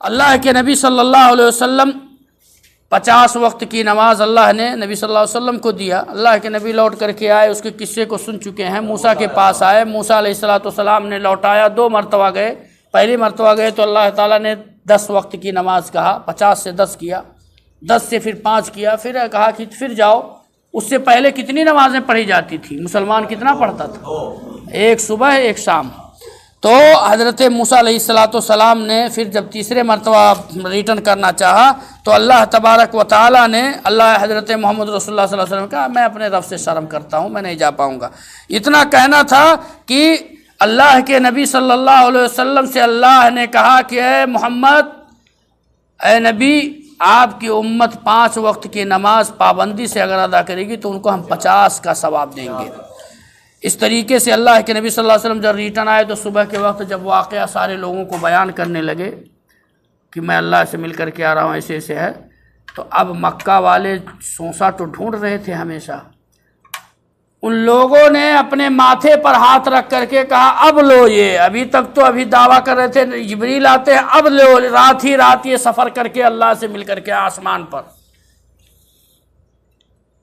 اللہ کے نبی صلی اللہ علیہ وسلم 50 وقت کی نماز اللہ نے نبی صلی اللہ علیہ وسلم کو دیا۔ اللہ کے نبی لوٹ کر کے آئے، اس کے قصے کو سن چکے ہیں۔ موسیٰ کے پاس آئے، موسیٰ علیہ السلام نے لوٹایا، 2 مرتبہ گئے۔ پہلی مرتبہ گئے تو اللہ تعالیٰ نے 10 وقت کی نماز کہا، 50 سے 10 کیا، 10 سے پھر 5 کیا، پھر کہا کہ پھر جاؤ۔ اس سے پہلے کتنی نمازیں پڑھی جاتی تھی؟ مسلمان کتنا پڑھتا تھا؟ ایک صبح ایک شام۔ تو حضرت موسیٰ علیہ السلام نے پھر جب تیسرے مرتبہ ریٹرن کرنا چاہا تو اللہ تبارک و تعالیٰ نے حضرت محمد رسول اللہ صلی اللہ علیہ وسلم کہا میں اپنے رب سے شرم کرتا ہوں، میں نہیں جا پاؤں گا۔ اتنا کہنا تھا کہ اللہ کے نبی صلی اللہ علیہ وسلم سے اللہ نے کہا کہ اے محمد، اے نبی، آپ کی امت 5 وقت کی نماز پابندی سے اگر ادا کرے گی تو ان کو ہم 50 کا ثواب دیں گے۔ اس طریقے سے اللہ کے نبی صلی اللہ علیہ وسلم جب ریٹرن آئے تو صبح کے وقت جب واقعہ سارے لوگوں کو بیان کرنے لگے کہ میں اللہ سے مل کر کے آ رہا ہوں، ایسے ایسے ہے، تو اب مکہ والے سونسا تو ڈھونڈ رہے تھے ہمیشہ۔ ان لوگوں نے اپنے ماتھے پر ہاتھ رکھ کر کے کہا اب لو، یہ ابھی تک تو ابھی دعویٰ کر رہے تھے جبریل آتے ہیں، اب لو، رات ہی رات یہ سفر کر کے اللہ سے مل کر کے آسمان پر۔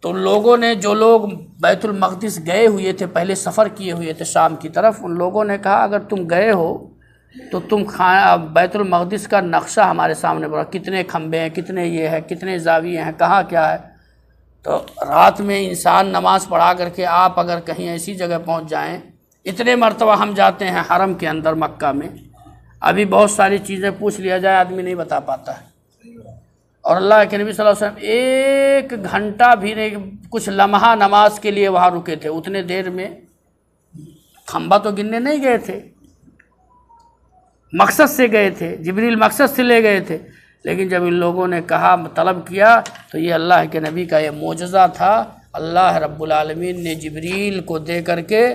تو لوگوں نے، جو لوگ بیت المقدس گئے ہوئے تھے، پہلے سفر کیے ہوئے تھے شام کی طرف، ان لوگوں نے کہا اگر تم گئے ہو تو تم بیت المقدس کا نقشہ ہمارے سامنے پڑا، کتنے کھمبے ہیں، کتنے یہ ہے، کتنے زاویے ہیں، کہاں کیا ہے۔ تو رات میں انسان نماز پڑھا کر کے آپ اگر کہیں ایسی جگہ پہنچ جائیں، اتنے مرتبہ ہم جاتے ہیں حرم کے اندر مکہ میں، ابھی بہت ساری چیزیں پوچھ لیا جائے آدمی نہیں بتا پاتا ہے۔ اور اللہ کے نبی صلی اللہ علیہ وسلم 1 گھنٹہ بھی نہیں، کچھ لمحہ نماز کے لیے وہاں رکے تھے، اتنے دیر میں کھمبا تو گننے نہیں گئے تھے، مقصد سے گئے تھے، جبریل مقصد سے لے گئے تھے۔ لیکن جب ان لوگوں نے کہا، طلب کیا، تو یہ اللہ کے نبی کا یہ معجزہ تھا۔ اللہ رب العالمین نے جبریل کو دے کر کے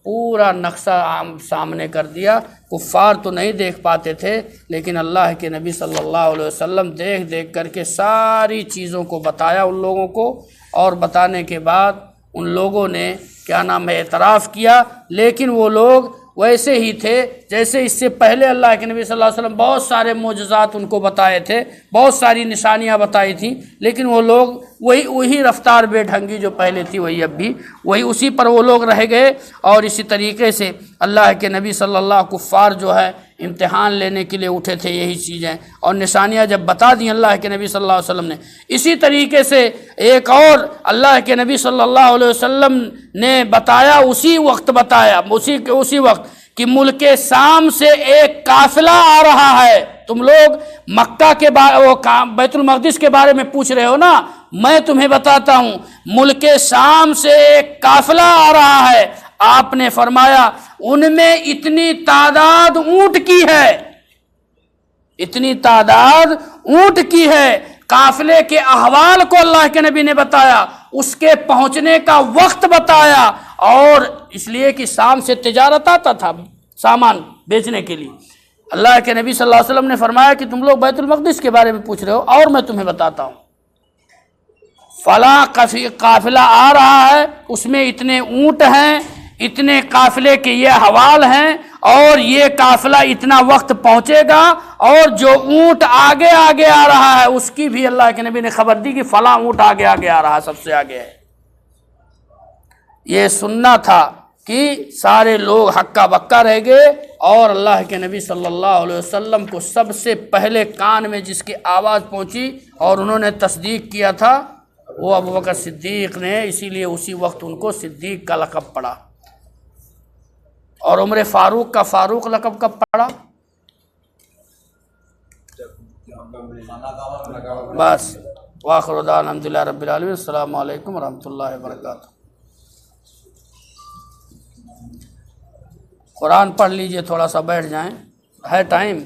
پورا نقشہ سامنے کر دیا۔ کفار تو نہیں دیکھ پاتے تھے، لیکن اللہ کے نبی صلی اللہ علیہ وسلم دیکھ دیکھ کر کے ساری چیزوں کو بتایا ان لوگوں کو، اور بتانے کے بعد ان لوگوں نے کیا نام ہے اعتراف کیا۔ لیکن وہ لوگ ویسے ہی تھے جیسے اس سے پہلے اللہ کے نبی صلی اللہ علیہ وسلم بہت سارے معجزات ان کو بتائے تھے، بہت ساری نشانیاں بتائی تھیں، لیکن وہ لوگ وہی رفتار بے ڈھنگی جو پہلے تھی وہی اب بھی وہی اسی پر وہ لوگ رہ گئے۔ اور اسی طریقے سے اللہ کے نبی صلی اللہ علیہ وسلم کفار جو ہے امتحان لینے کے لیے اٹھے تھے یہی چیزیں، اور نشانیاں جب بتا دیں اللہ کے نبی صلی اللہ علیہ وسلم نے، اسی طریقے سے ایک اور اللہ کے نبی صلی اللہ علیہ وسلم نے بتایا، اسی وقت بتایا، اسی وقت کہ ملک شام سے ایک قافلہ آ رہا ہے۔ تم لوگ مکہ کے بیت المقدس کے بارے میں پوچھ رہے ہو نا، میں تمہیں بتاتا ہوں ملک شام سے ایک قافلہ آ رہا ہے۔ آپ نے فرمایا ان میں اتنی تعداد اونٹ کی ہے، اتنی تعداد اونٹ کی ہے۔ قافلے کے احوال کو اللہ کے نبی نے بتایا، اس کے پہنچنے کا وقت بتایا، اور اس لیے کہ شام سے تجارت آتا تھا سامان بیچنے کے لیے۔ اللہ کے نبی صلی اللہ علیہ وسلم نے فرمایا کہ تم لوگ بیت المقدس کے بارے میں پوچھ رہے ہو، اور میں تمہیں بتاتا ہوں فلاں قافلہ آ رہا ہے، اس میں اتنے اونٹ ہیں، اتنے قافلے کے یہ حوال ہیں، اور یہ قافلہ اتنا وقت پہنچے گا، اور جو اونٹ آگے آگے آ رہا ہے اس کی بھی اللہ کے نبی نے خبر دی کہ فلاں اونٹ آگے آگے آ رہا ہے، سب سے آگے ہے۔ یہ سننا تھا کہ سارے لوگ ہکا بکا رہ گئے، اور اللہ کے نبی صلی اللہ علیہ وسلم کو سب سے پہلے کان میں جس کی آواز پہنچی اور انہوں نے تصدیق کیا تھا وہ ابوبکر صدیق نے، اسی لیے اسی وقت ان کو صدیق کا لقب پڑا۔ اور عمر فاروق کا فاروق لقب کب پڑا؟ بس وآخر دعوانا الحمدللہ رب العالمین، السلام علیکم ورحمۃ اللہ وبرکاتہ۔ قرآن پڑھ لیجئے، تھوڑا سا بیٹھ جائیں، ہے ٹائم۔